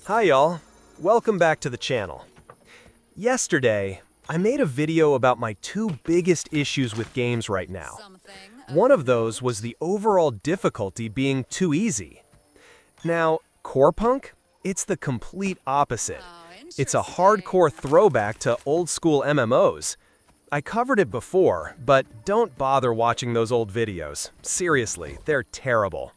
Hi y'all, welcome back to the channel. Yesterday, I made a video about my two biggest issues with games right now. One of those was the overall difficulty being too easy. Now, Corepunk, it's the complete opposite. It's a hardcore throwback to old school MMOs. I covered it before, but don't bother watching those old videos. Seriously, they're terrible.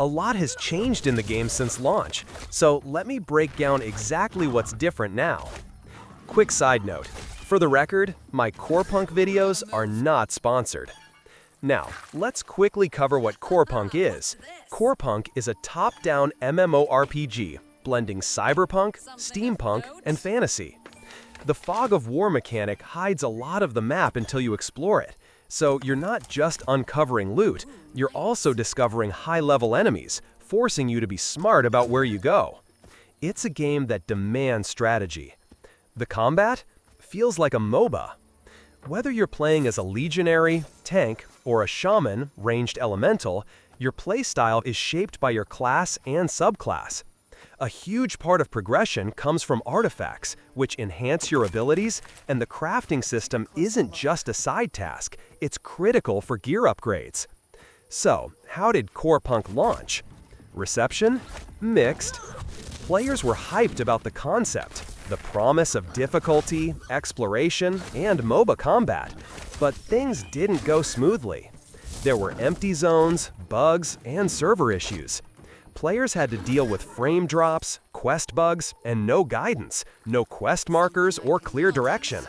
A lot has changed in the game since launch, so let me break down exactly what's different now. Quick side note, for the record, my Corepunk videos are not sponsored. Now, let's quickly cover what Corepunk is. Corepunk is a top-down MMORPG, blending cyberpunk, steampunk, and fantasy. The fog of war mechanic hides a lot of the map until you explore it, so you're not just uncovering loot, you're also discovering high-level enemies, forcing you to be smart about where you go. It's a game that demands strategy. The combat feels like a MOBA. Whether you're playing as a legionary, tank, or a shaman, ranged elemental, your playstyle is shaped by your class and subclass. A huge part of progression comes from artifacts, which enhance your abilities, and the crafting system isn't just a side task, it's critical for gear upgrades. So, how did Corepunk launch? Reception? Mixed. Players were hyped about the concept, the promise of difficulty, exploration, and MOBA combat, but things didn't go smoothly. There were empty zones, bugs, and server issues. Players had to deal with frame drops, quest bugs, and no guidance, no quest markers or clear direction.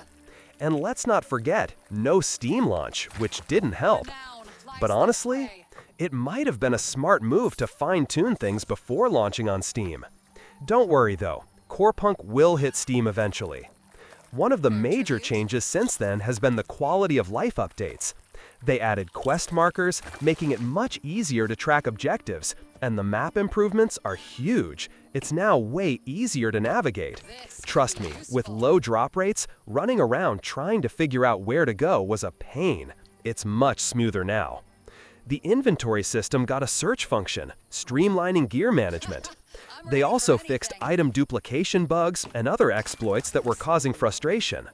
And let's not forget, no Steam launch, which didn't help. But honestly, it might have been a smart move to fine-tune things before launching on Steam. Don't worry though, Corepunk will hit Steam eventually. One of the major changes since then has been the quality of life updates. They added quest markers, making it much easier to track objectives, and the map improvements are huge. It's now way easier to navigate. Trust me, with low drop rates, running around trying to figure out where to go was a pain. It's much smoother now. The inventory system got a search function, streamlining gear management. They also fixed item duplication bugs and other exploits that were causing frustration.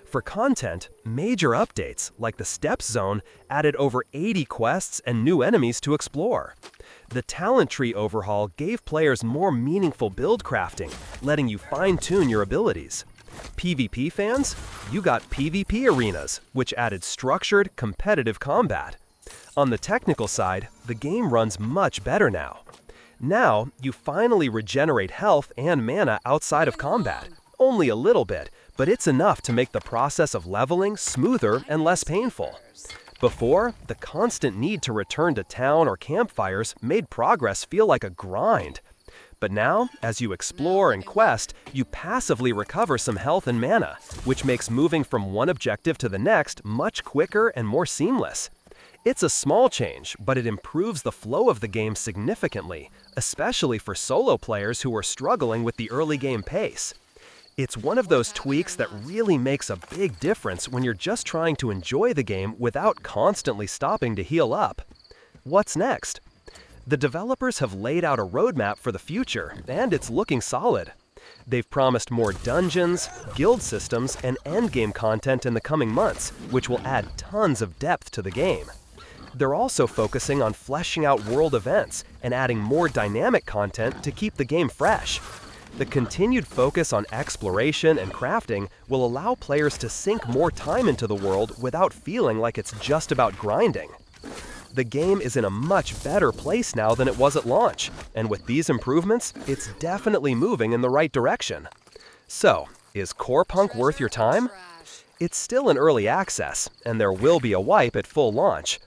For content, major updates, like the Steps Zone, added over 80 quests and new enemies to explore. The talent tree overhaul gave players more meaningful build crafting, letting you fine-tune your abilities. PvP fans? You got PvP arenas, which added structured, competitive combat. On the technical side, the game runs much better now. Now, you finally regenerate health and mana outside of combat. Only a little bit, but it's enough to make the process of leveling smoother and less painful. Before, the constant need to return to town or campfires made progress feel like a grind. But now, as you explore and quest, you passively recover some health and mana, which makes moving from one objective to the next much quicker and more seamless. It's a small change, but it improves the flow of the game significantly, especially for solo players who are struggling with the early game pace. It's one of those tweaks that really makes a big difference when you're just trying to enjoy the game without constantly stopping to heal up. What's next? The developers have laid out a roadmap for the future, and it's looking solid. They've promised more dungeons, guild systems, and endgame content in the coming months, which will add tons of depth to the game. They're also focusing on fleshing out world events and adding more dynamic content to keep the game fresh. The continued focus on exploration and crafting will allow players to sink more time into the world without feeling like it's just about grinding. The game is in a much better place now than it was at launch, and with these improvements, it's definitely moving in the right direction. So, is Corepunk worth your time? It's still in early access, and there will be a wipe at full launch.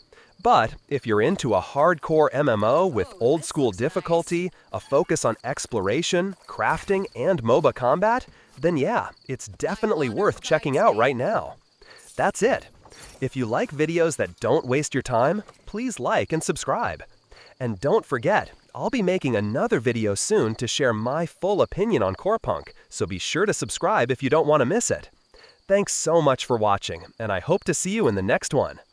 But if you're into a hardcore MMO with old-school difficulty, a focus on exploration, crafting, and MOBA combat, then yeah, it's definitely worth checking out right now. That's it. If you like videos that don't waste your time, please like and subscribe. And don't forget, I'll be making another video soon to share my full opinion on Corepunk, so be sure to subscribe if you don't want to miss it. Thanks so much for watching, and I hope to see you in the next one.